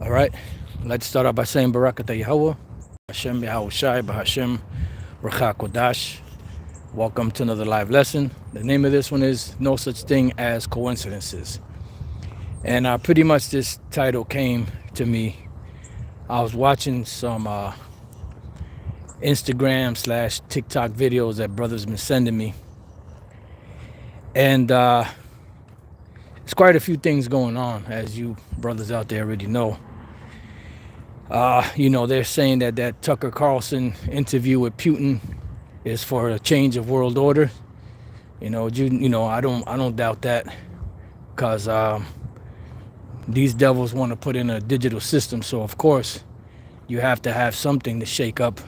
All right, let's start out by saying Barakatah Yahweh, Hashem Yahweh Shai, Bahashem Racha Kodash. Welcome to another live lesson. The name of this one is No Such Thing as Coincidences. And pretty much this title came to me. I was watching some Instagram / TikTok videos that brothers been sending me. And there's quite a few things going on, as you brothers out there already know. They're saying that Tucker Carlson interview with Putin is for a change of world order. I don't doubt that, because these devils want to put in a digital system. So of course you have to have something to shake up,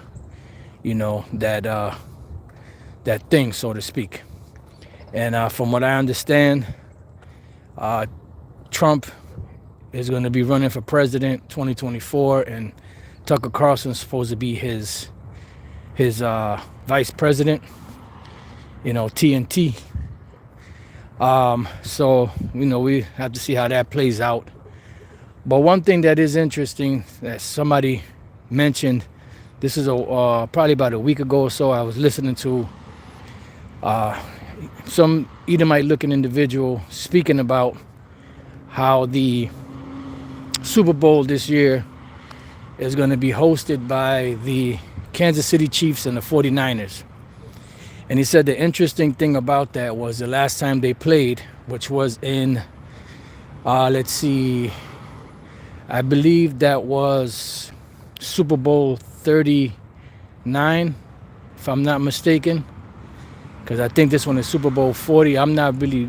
that thing, so to speak. And from what I understand, Trump is going to be running for president 2024, and Tucker Carlson is supposed to be his vice president, TNT. So we have to see how that plays out. But one thing that is interesting that somebody mentioned, this is probably about a week ago or so, I was listening to some Edomite looking individual speaking about how the Super Bowl this year is going to be hosted by the Kansas City Chiefs and the 49ers. And he said the interesting thing about that was the last time they played, which was in, I believe that was Super Bowl 39, if I'm not mistaken. Because I think this one is Super Bowl 40. I'm not really,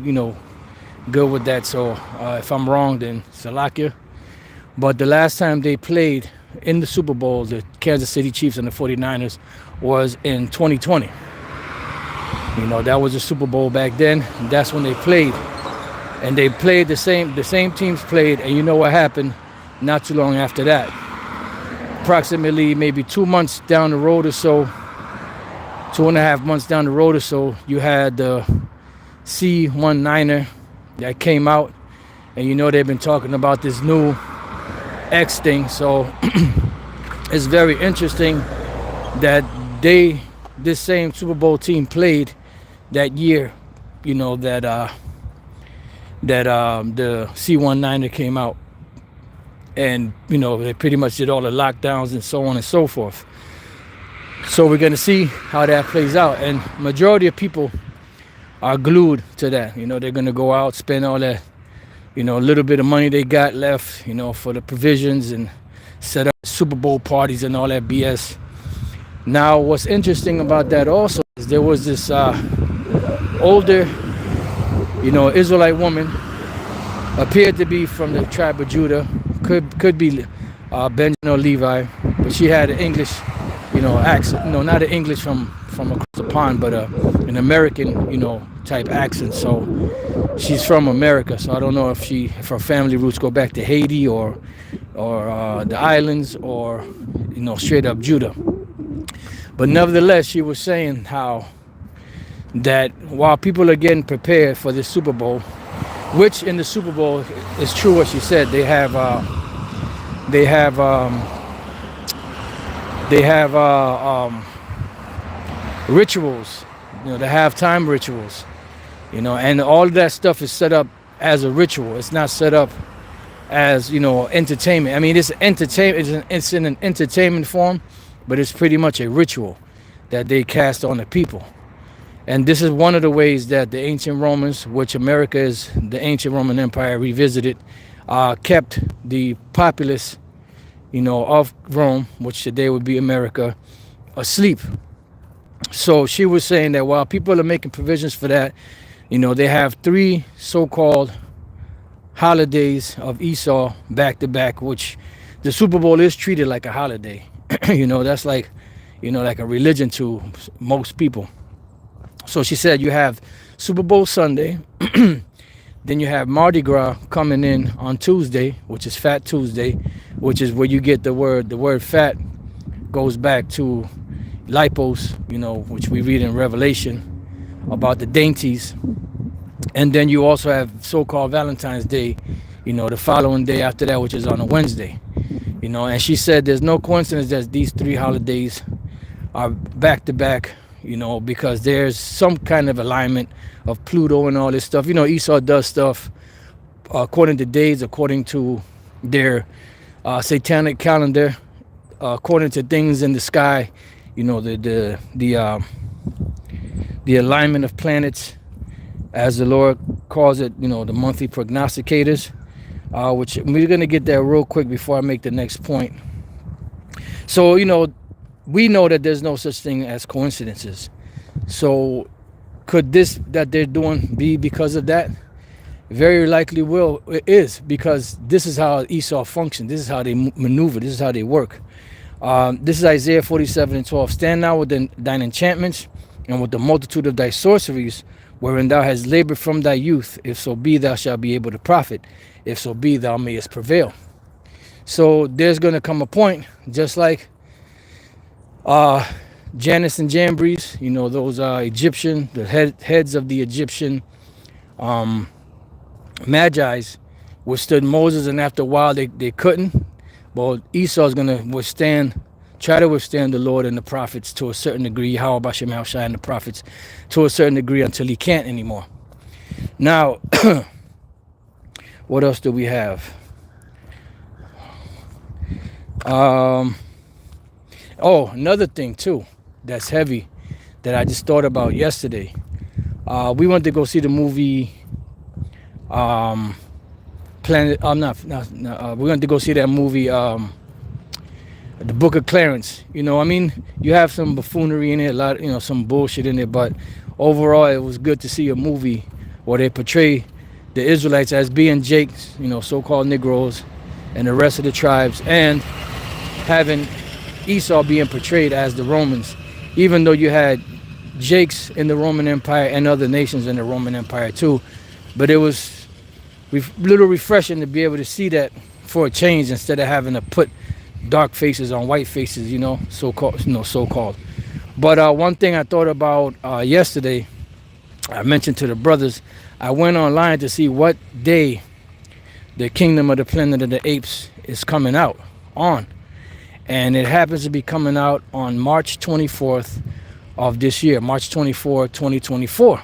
good with that. So if I'm wrong, then Salakia. But the last time they played in the Super Bowl, the Kansas City Chiefs and the 49ers, was in 2020. That was a Super Bowl back then. And that's when they played. And they played the same teams played. And you know what happened not too long after that? Approximately maybe 2 months down the road or so, 2.5 months down the road or so, you had the C19er that came out. And they've been talking about this new X thing. So it's very interesting that this same Super Bowl team played that year, that the C19er came out, and they pretty much did all the lockdowns and so on and so forth. So we're going to see how that plays out, and majority of people are glued to that. They're going to go out, spend all that a little bit of money they got left, for the provisions, and set up Super Bowl parties and all that BS. Now, what's interesting about that also is there was this older, Israelite woman, appeared to be from the tribe of Judah, could be Benjamin or Levi, but she had an English, accent. Not an English from across the pond, but an American, type accent. So she's from America. So I don't know if her family roots go back to Haiti or the islands, or straight up Judah. But nevertheless, she was saying how that while people are getting prepared for this Super Bowl, which in the Super Bowl is true what she said, they have rituals, the halftime rituals, and all of that stuff is set up as a ritual. It's not set up as entertainment. I mean, it's entertainment. It's in an entertainment form, but it's pretty much a ritual that they cast on the people. And this is one of the ways that the ancient Romans, which America is the ancient Roman Empire revisited, kept the populace, of Rome, which today would be America, asleep. So she was saying that while people are making provisions for that, they have 3 so-called holidays of Esau back to back, which the Super Bowl is treated like a holiday. That's like, like a religion to most people. So she said you have Super Bowl Sunday, then you have Mardi Gras coming in on Tuesday, which is Fat Tuesday, which is where you get the word. The word fat goes back to lipos, which we read in Revelation, about the dainties. And then you also have so-called Valentine's Day, the following day after that, which is on a Wednesday. And she said there's no coincidence that these three holidays are back to back, because there's some kind of alignment of Pluto and all this stuff. Esau does stuff according to days, according to their satanic calendar, according to things in the sky, the alignment of planets, as the Lord calls it, the monthly prognosticators, which we're going to get there real quick before I make the next point. So, we know that there's no such thing as coincidences. So could this that they're doing be because of that? Very likely it is, because this is how Esau functions. This is how they maneuver. This is how they work. This is Isaiah 47:12. Stand now with thine enchantments and with the multitude of thy sorceries, wherein thou hast labored from thy youth. If so be, thou shalt be able to profit. If so be, thou mayest prevail. So there's going to come a point, just like Janus and Jambres, those Egyptian, the heads of the Egyptian Magi's withstood Moses, and after a while they couldn't. Well, Esau's going to try to withstand the Lord and the prophets to a certain degree, how about Shem Shai and the prophets to a certain degree, until he can't anymore. Now, what else do we have? Another thing too that's heavy that I just thought about yesterday. We went to go see the movie we went to go see that movie, The Book of Clarence. You have some buffoonery in it, a lot, some bullshit in it, but overall it was good to see a movie where they portray the Israelites as being Jakes, so-called Negroes, and the rest of the tribes, and having Esau being portrayed as the Romans, even though you had Jakes in the Roman Empire and other nations in the Roman Empire too. But it was a little refreshing to be able to see that for a change, instead of having to put dark faces on white faces, so-called. But one thing I thought about yesterday, I mentioned to the brothers, I went online to see what day the Kingdom of the Planet of the Apes is coming out on. And it happens to be coming out on March 24th of this year, March 24, 2024.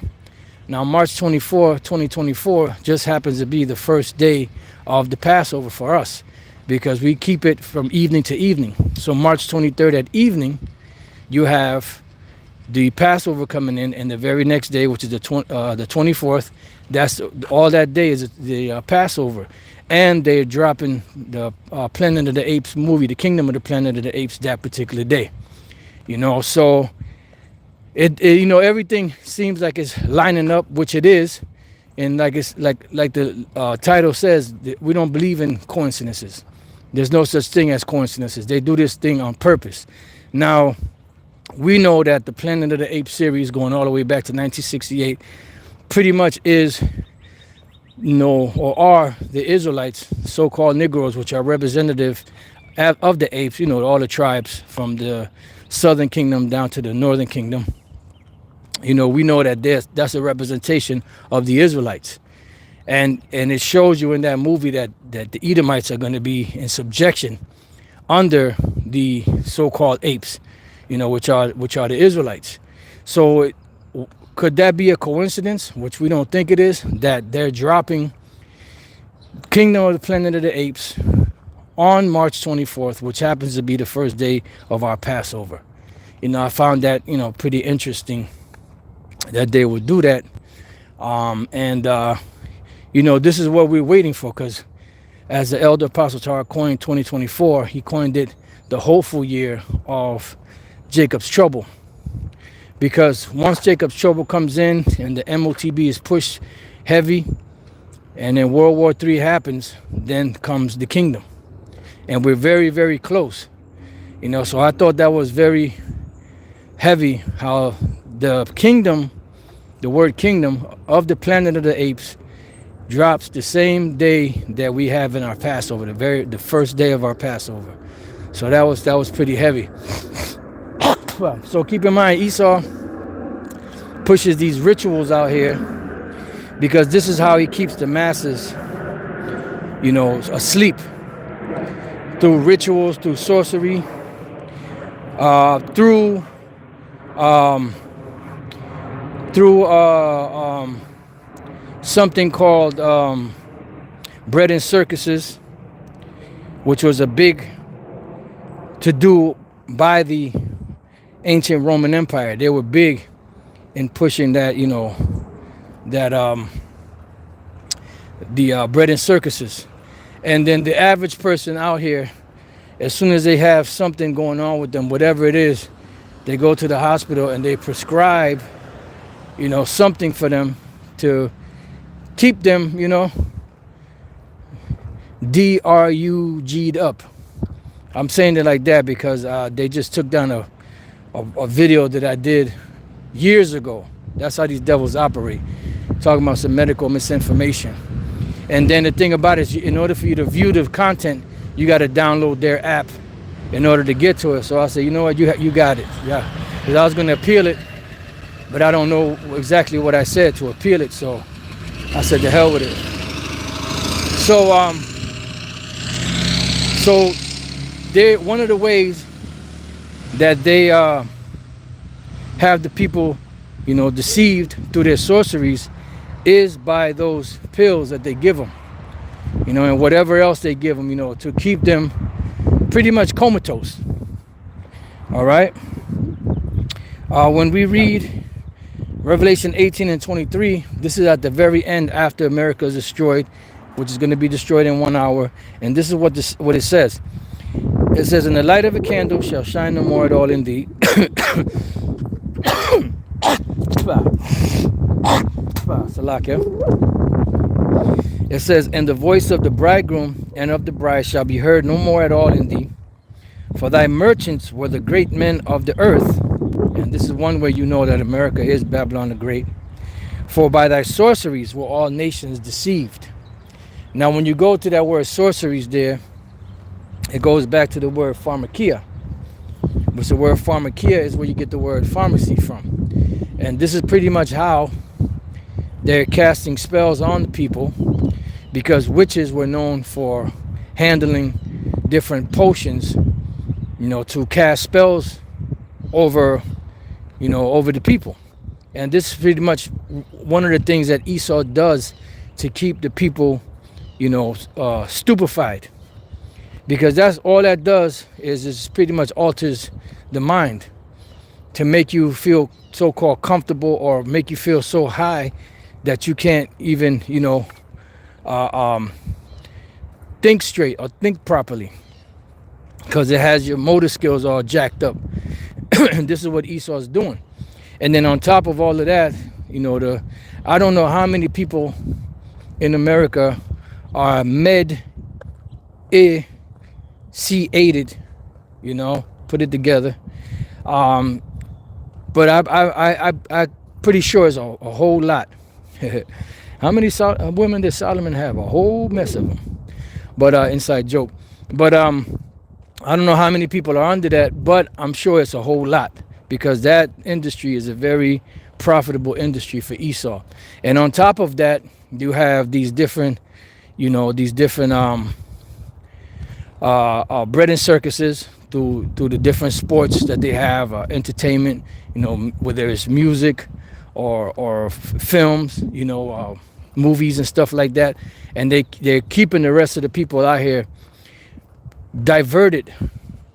Now, March 24, 2024 just happens to be the first day of the Passover for us, because we keep it from evening to evening. So March 23rd at evening, you have the Passover coming in, and the very next day, which is the 24th, that's all that day is the Passover. And they're dropping the Planet of the Apes movie, The Kingdom of the Planet of the Apes, that particular day. So everything seems like it's lining up, which it is. And like the title says, we don't believe in coincidences. There's no such thing as coincidences. They do this thing on purpose. Now, we know that the Planet of the Apes series, going all the way back to 1968, pretty much is, or are the Israelites, so-called Negroes, which are representative of the apes, all the tribes from the southern kingdom down to the northern kingdom. We know that that's a representation of the Israelites. And it shows you in that movie that the Edomites are going to be in subjection under the so-called apes, which are the Israelites. So could that be a coincidence, which we don't think it is, that they're dropping Kingdom of the Planet of the Apes on March 24th, which happens to be the first day of our Passover? I found that, pretty interesting that they would do that. This is what we're waiting for, because as the elder Apostle Torah coined 2024, he coined it the hopeful year of Jacob's trouble. Because once Jacob's trouble comes in and the MOTB is pushed heavy, and then World War III happens, then comes the kingdom. And we're very, very close. So I thought that was very heavy, how the kingdom, the word kingdom of the Planet of the Apes, drops the same day that we have in our Passover, the first day of our Passover. So that was pretty heavy. So keep in mind, Esau pushes these rituals out here, because this is how he keeps the masses, asleep, through rituals, through sorcery, through something called bread and circuses, which was a big to do by the ancient Roman Empire. They were big in pushing that, the bread and circuses. And then the average person out here, as soon as they have something going on with them, whatever it is, they go to the hospital and they prescribe, something for them to keep them, DRUG'd up. I'm saying it like that because they just took down a video that I did years ago. That's how these devils operate. Talking about some medical misinformation. And then the thing about it is, in order for you to view the content, you got to download their app in order to get to it. So I said, you know what, you got it. Yeah. Because I was going to appeal it, but I don't know exactly what I said to appeal it. So I said, to hell with it. So they, one of the ways that they have the people, deceived through their sorceries is by those pills that they give them, and whatever else they give them, to keep them pretty much comatose. All right. When we read Revelation 18 and 23, this is at the very end after America is destroyed, which is going to be destroyed in 1 hour. And this is what it says. It says, "And the light of a candle shall shine no more at all in thee." It says, "And the voice of the bridegroom and of the bride shall be heard no more at all in thee. For thy merchants were the great men of the earth." And this is one way you know that America is Babylon the Great. "For by thy sorceries were all nations deceived." Now, when you go to that word sorceries there, it goes back to the word pharmakia. Which the word pharmakia is where you get the word pharmacy from. And this is pretty much how they're casting spells on the people, because witches were known for handling different potions, to cast spells over, over the people. And this is pretty much one of the things that Esau does to keep the people, stupefied. Because that's all that does is pretty much alters the mind to make you feel so-called comfortable, or make you feel so high that you can't even, think straight or think properly, because it has your motor skills all jacked up. And this is what Esau's doing. And then on top of all of that, I don't know how many people in America are C-aided, put it together. But I'm pretty sure it's a whole lot. How many women did Solomon have? A whole mess of them. But inside joke. But I don't know how many people are under that, but I'm sure it's a whole lot, because that industry is a very profitable industry for Esau. And on top of that, you have these different, bread and circuses through the different sports that they have, entertainment, whether it's music or films, movies and stuff like that. And they're keeping the rest of the people out here diverted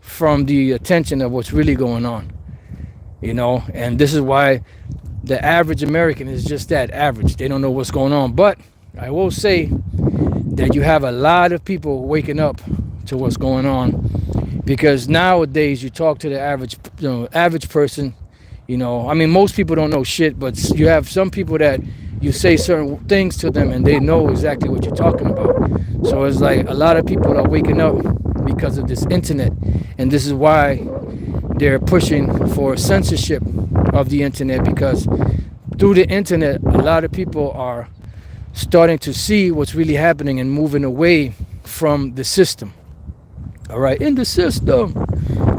from the attention of what's really going on, and this is why the average American is just that, average. They don't know what's going on. But I will say that you have a lot of people waking up to what's going on, because nowadays you talk to the average person, most people don't know shit, but you have some people that you say certain things to them and they know exactly what you're talking about. So it's like a lot of people are waking up because of this internet, and this is why they're pushing for censorship of the internet, because through the internet a lot of people are starting to see what's really happening and moving away from the system. All right, in the system,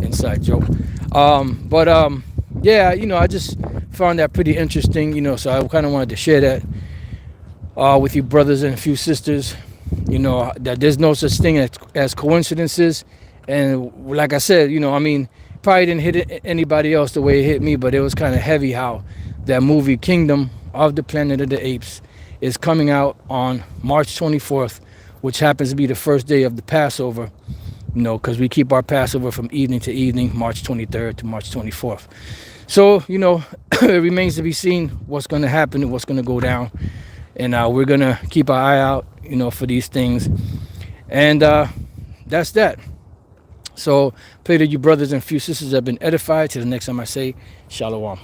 inside joke. Yeah, I just found that pretty interesting, so I kind of wanted to share that with you brothers and a few sisters, that there's no such thing as coincidences. And like I said, probably didn't hit anybody else the way it hit me, but it was kind of heavy how that movie Kingdom of the Planet of the Apes is coming out on March 24th, which happens to be the first day of the Passover, because we keep our Passover from evening to evening, March 23rd to March 24th. So, it remains to be seen what's going to happen and what's going to go down. And we're going to keep our eye out, for these things. And that's that. So pray that you brothers and few sisters have been edified. Till the next time I say, Shalom.